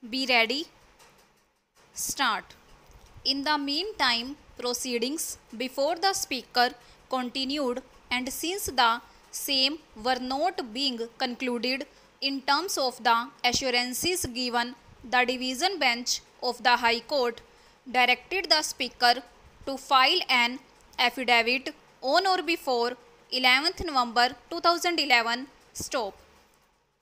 Be ready. Start. In the meantime, proceedings before the speaker continued, and since the same were not being concluded in terms of the assurances given, the division bench of the High Court directed the speaker to file an affidavit on or before 11th November 2011. Stop.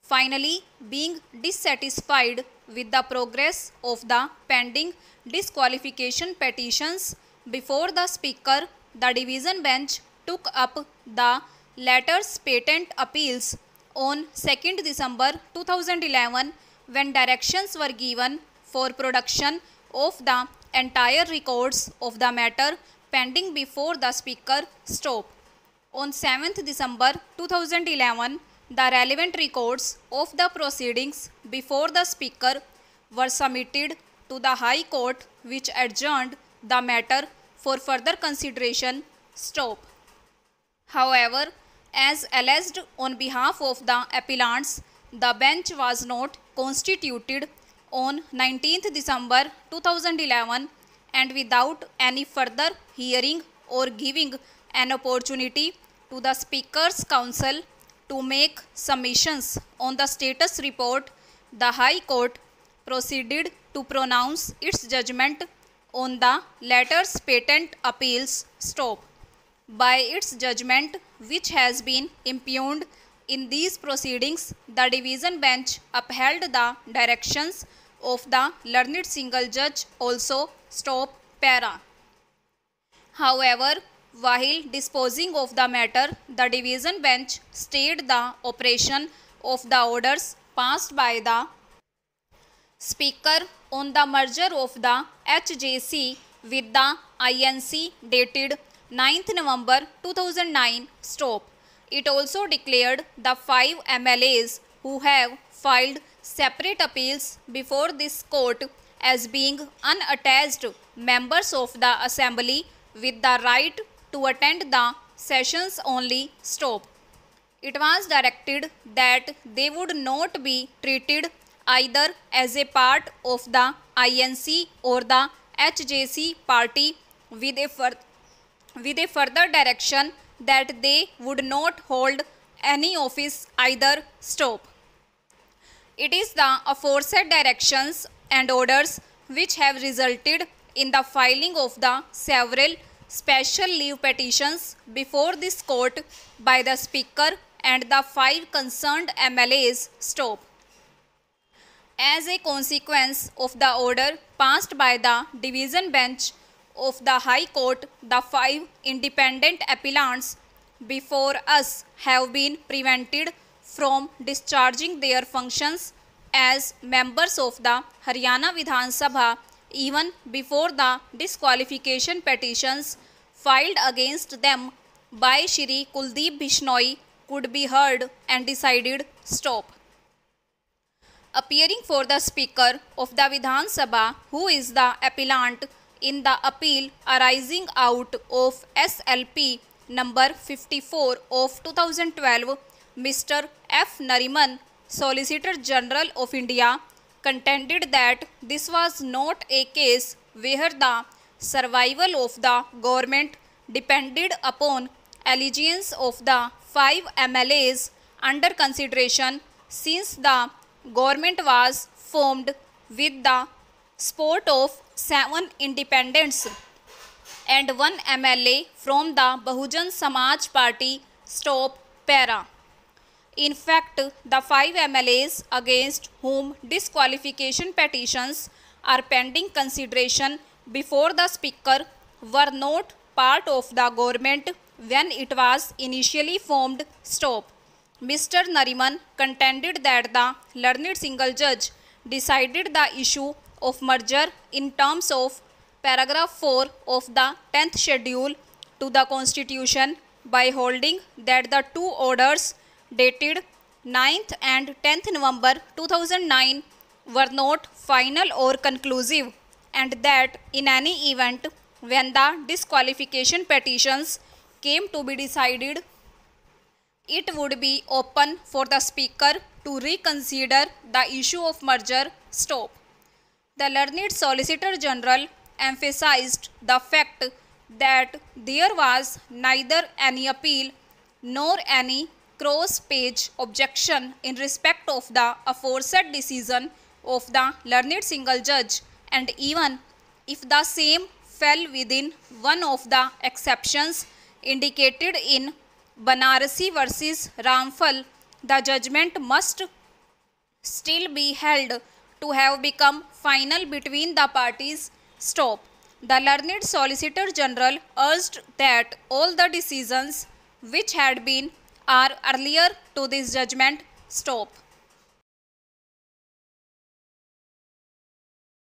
Finally, being dissatisfied with the progress of the pending disqualification petitions before the speaker, the division bench took up the latter's patent appeals on 2nd December 2011, when directions were given for production of the entire records of the matter pending before the speaker. Stop. On 7th December 2011, the relevant records of the proceedings before the speaker were submitted to the High Court, which adjourned the matter for further consideration. Stop. However, as alleged on behalf of the appellants, the bench was not constituted on 19th December 2011, and without any further hearing or giving an opportunity to the Speaker's counsel to make submissions on the status report, the High Court proceeded to pronounce its judgment on the latter's patent appeals. Stop. By its judgment, which has been impugned in these proceedings, the division bench upheld the directions of the learned single judge also. Stop. Para. However, while disposing of the matter, the division bench stayed the operation of the orders passed by the Speaker on the merger of the HJC with the INC dated 9th November 2009. Stop. It also declared the 5 MLAs who have filed separate appeals before this court as being unattached members of the Assembly with the right to attend the sessions only. Stop. It was directed that they would not be treated either as a part of the INC or the HJC party, with a further direction that they would not hold any office either. Stop. It is the aforesaid directions and orders which have resulted in the filing of the several special leave petitions before this court by the Speaker and the 5 concerned MLAs. Stop. As a consequence of the order passed by the division bench of the High Court, the 5 independent appellants before us have been prevented from discharging their functions as members of the Haryana Vidhan Sabha even before the disqualification petitions filed against them by Shri Kuldeep Bishnoi could be heard and decided. Stop. Appearing for the Speaker of the Vidhan Sabha, who is the appellant in the appeal arising out of SLP number 54 of 2012, Mr. F. Nariman, Solicitor General of India, contended that this was not a case where the survival of the government depended upon allegiance of the 5 MLAs under consideration, since the government was formed with the support of 7 independents and 1 MLA from the Bahujan Samaj Party. Stop. Para. In fact, the 5 MLAs against whom disqualification petitions are pending consideration before the Speaker were not part of the government when it was initially formed. Stop. Mr. Nariman contended that the learned single judge decided the issue of merger in terms of paragraph 4 of the 10th schedule to the Constitution by holding that the 2 orders dated 9th and 10th November 2009 were not final or conclusive, and that in any event, when the disqualification petitions came to be decided, it would be open for the Speaker to reconsider the issue of merger. Stop. The learned Solicitor General emphasized the fact that there was neither any appeal nor any cross-page objection in respect of the aforesaid decision of the learned single judge, and even if the same fell within one of the exceptions indicated in Banarasi versus Ramphal, the judgment must still be held to have become final between the parties. Stop. The learned Solicitor General urged that all the decisions which had been are earlier to this judgment stop.